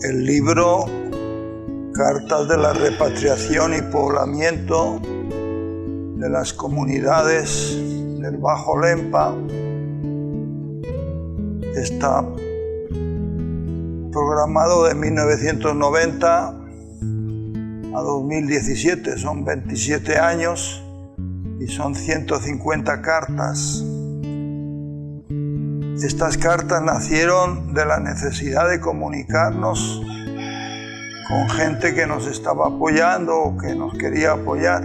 el libro Cartas de la repatriación y poblamiento de las comunidades del Bajo Lempa está programado de 1990 a 2017, son 27 años y son 150 cartas. Estas cartas nacieron de la necesidad de comunicarnos con gente que nos estaba apoyando o que nos quería apoyar.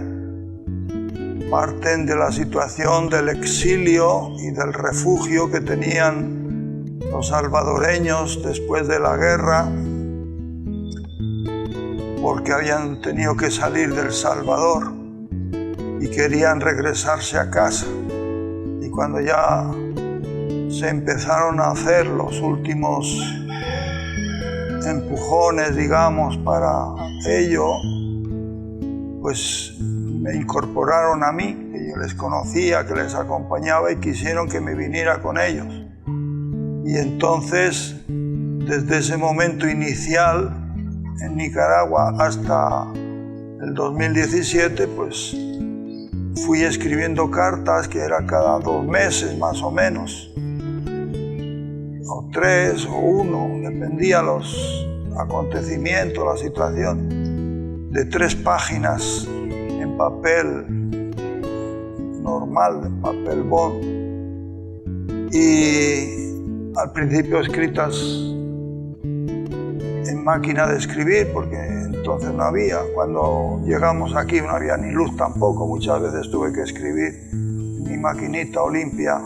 Parten de la situación del exilio y del refugio que tenían los salvadoreños después de la guerra, porque habían tenido que salir del Salvador y querían regresarse a casa. Y cuando ya se empezaron a hacer los últimos empujones, digamos, para ello, pues me incorporaron a mí, que yo les conocía, que les acompañaba, y quisieron que me viniera con ellos. Y entonces, desde ese momento inicial en Nicaragua hasta el 2017, pues fui escribiendo cartas, que era cada 2 meses más o menos, o 3 o 1, dependía los acontecimientos, la situación, de 3 páginas en papel normal, en papel bond, y al principio escritas en máquina de escribir, porque entonces no había. Cuando llegamos aquí no había ni luz tampoco, muchas veces tuve que escribir en mi maquinita Olimpia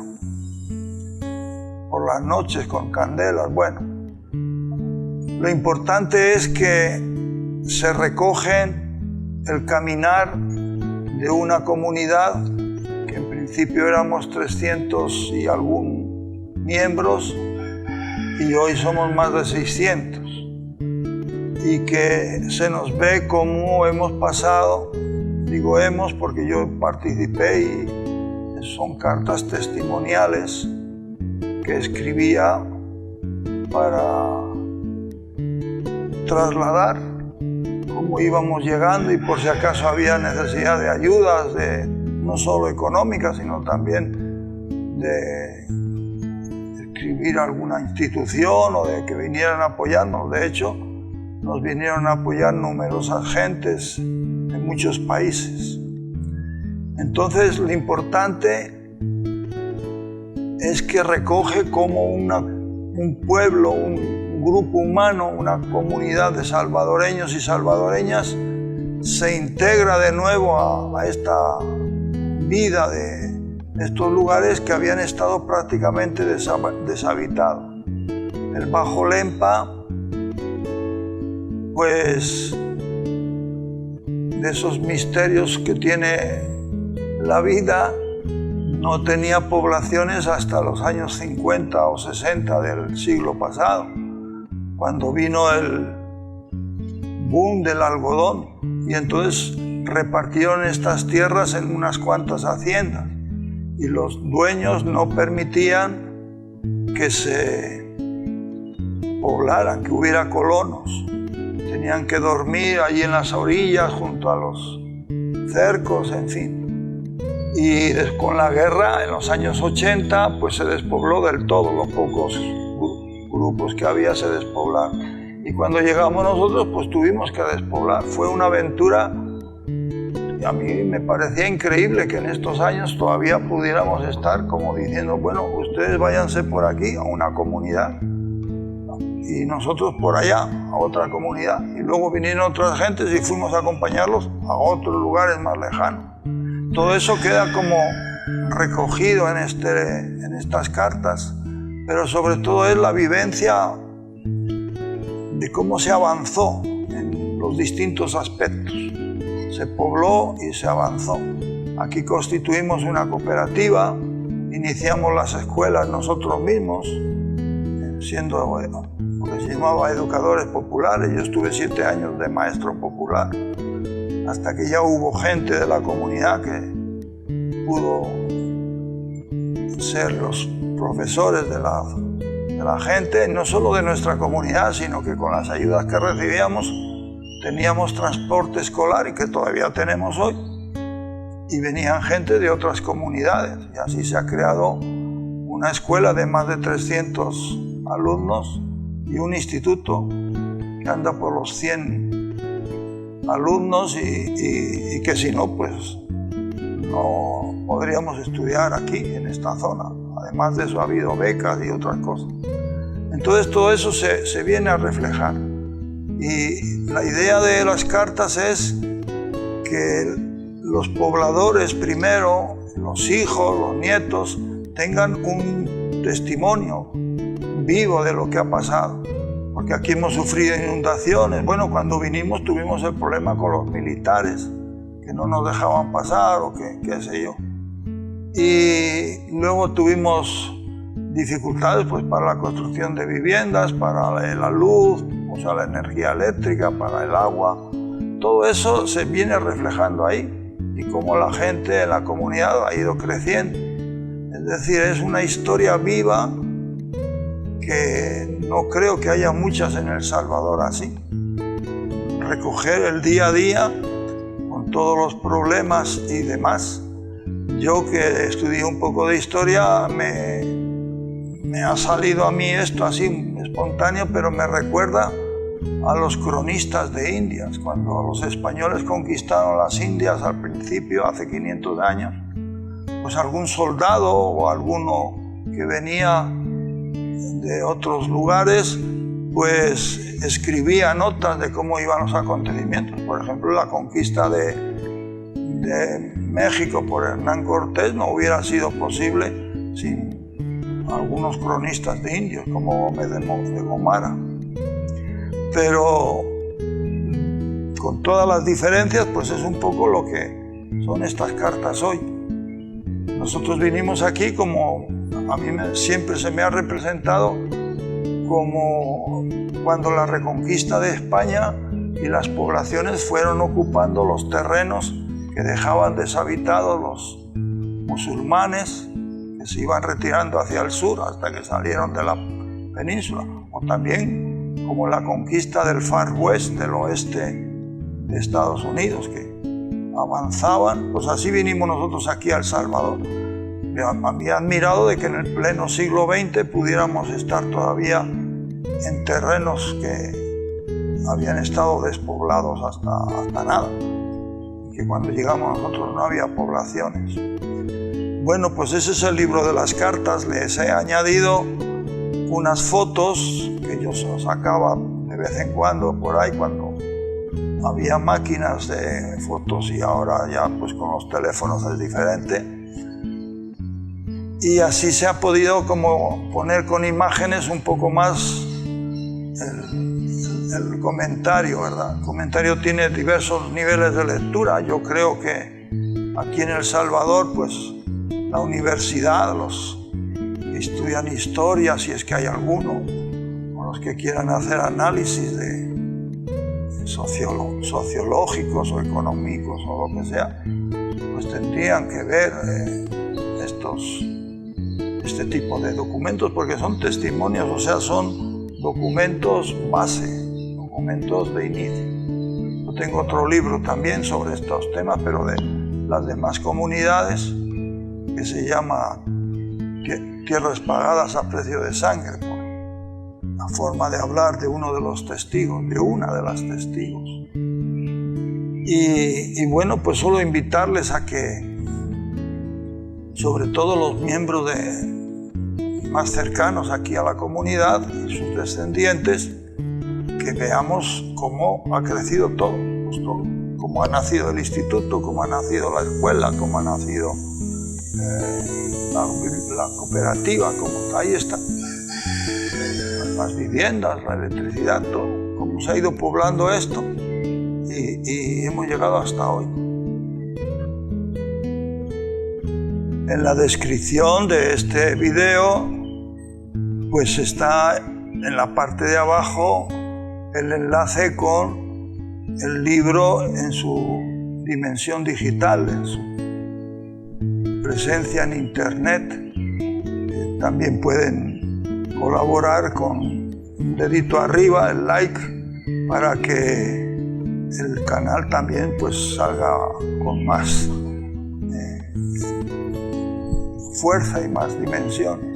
por las noches con candelas. Bueno, lo importante es que se recogen el caminar de una comunidad que en principio éramos 300 y algún miembros y hoy somos más de 600, y que se nos ve cómo hemos pasado, digo hemos porque yo participé, y son cartas testimoniales que escribía para trasladar cómo íbamos llegando y por si acaso había necesidad de ayudas, no solo económicas, sino también de escribir a alguna institución o de que vinieran a apoyarnos. De hecho, nos vinieron a apoyar numerosas gentes de muchos países. Entonces, lo importante es que recoge como un pueblo, un grupo humano, una comunidad de salvadoreños y salvadoreñas se integra de nuevo a esta vida de estos lugares que habían estado prácticamente deshabitados. El Bajo Lempa, pues, de esos misterios que tiene la vida, no tenía poblaciones hasta los años 50 o 60 del siglo pasado, cuando vino el boom del algodón, y entonces repartieron estas tierras en unas cuantas haciendas y los dueños no permitían que se poblaran, que hubiera colonos. Tenían que dormir allí en las orillas junto a los cercos, en fin. Y con la guerra, en los años 80, pues se despobló del todo. Los pocos grupos que había se despoblaron. Y cuando llegamos nosotros, pues tuvimos que despoblar. Fue una aventura, y a mí me parecía increíble que en estos años todavía pudiéramos estar como diciendo, bueno, ustedes váyanse por aquí a una comunidad y nosotros por allá a otra comunidad. Y luego vinieron otras gentes y fuimos a acompañarlos a otros lugares más lejanos. Todo eso queda como recogido en estas cartas, pero sobre todo es la vivencia de cómo se avanzó en los distintos aspectos. Se pobló y se avanzó. Aquí constituimos una cooperativa, iniciamos las escuelas nosotros mismos, siendo lo que se llamaba educadores populares. Yo estuve 7 años de maestro popular, hasta que ya hubo gente de la comunidad que pudo ser los profesores de la gente, no solo de nuestra comunidad, sino que con las ayudas que recibíamos teníamos transporte escolar, y que todavía tenemos hoy, y venían gente de otras comunidades, y así se ha creado una escuela de más de 300 alumnos y un instituto que anda por los 100 alumnos, y que si no, pues no podríamos estudiar aquí, en esta zona. Además de eso ha habido becas y otras cosas. Entonces todo eso se viene a reflejar. Y la idea de las cartas es que los pobladores primero, los hijos, los nietos, tengan un testimonio vivo de lo que ha pasado. Porque aquí hemos sufrido inundaciones. Bueno, cuando vinimos tuvimos el problema con los militares, que no nos dejaban pasar o qué sé yo. Y luego tuvimos dificultades pues, para la construcción de viviendas, para la luz, o sea, la energía eléctrica, para el agua. Todo eso se viene reflejando ahí, y cómo la gente en la comunidad ha ido creciendo. Es decir, es una historia viva que no creo que haya muchas en El Salvador así. Recoger el día a día con todos los problemas y demás. Yo que estudié un poco de historia, me ha salido a mí esto así espontáneo, pero me recuerda a los cronistas de Indias. Cuando los españoles conquistaron las Indias al principio, hace 500 años, pues algún soldado o alguno que venía de otros lugares, pues escribía notas de cómo iban los acontecimientos. Por ejemplo, la conquista de México por Hernán Cortés no hubiera sido posible sin algunos cronistas de indios, como Gómez de Gomara. Pero con todas las diferencias, pues es un poco lo que son estas cartas hoy. Nosotros vinimos aquí como, a mí siempre se me ha representado como cuando la reconquista de España y las poblaciones fueron ocupando los terrenos que dejaban deshabitados los musulmanes, que se iban retirando hacia el sur hasta que salieron de la península. O también como la conquista del Far West, del oeste de Estados Unidos, que avanzaban. Pues así vinimos nosotros aquí a El Salvador. Me había admirado de que en el pleno siglo XX pudiéramos estar todavía en terrenos que habían estado despoblados hasta nada. Que cuando llegamos nosotros no había poblaciones. Bueno, pues ese es el libro de las cartas. Les he añadido unas fotos que yo sacaba de vez en cuando por ahí cuando había máquinas de fotos, y ahora ya pues con los teléfonos es diferente. Y así se ha podido como poner con imágenes un poco más el comentario, ¿verdad? El comentario tiene diversos niveles de lectura. Yo creo que aquí en El Salvador, pues la universidad, los que estudian historia, si es que hay alguno, o los que quieran hacer análisis sociológicos o económicos o lo que sea, pues tendrían que ver este tipo de documentos, porque son testimonios, o sea, son documentos base, documentos de inicio. Yo tengo otro libro también sobre estos temas, pero de las demás comunidades, que se llama Tierras pagadas a precio de sangre, por la forma de hablar de uno de los testigos, de una de las testigos. Y bueno, pues solo invitarles a que, sobre todo los miembros más cercanos aquí a la comunidad y sus descendientes, que veamos cómo ha crecido todo, pues todo, cómo ha nacido el instituto, cómo ha nacido la escuela, cómo ha nacido la cooperativa, como ahí está, las viviendas, la electricidad, todo, cómo se ha ido poblando esto y hemos llegado hasta hoy. En la descripción de este video, pues está en la parte de abajo el enlace con el libro en su dimensión digital, en su presencia en internet. También pueden colaborar con un dedito arriba, el like, para que el canal también pues salga con más fuerza y más dimensión.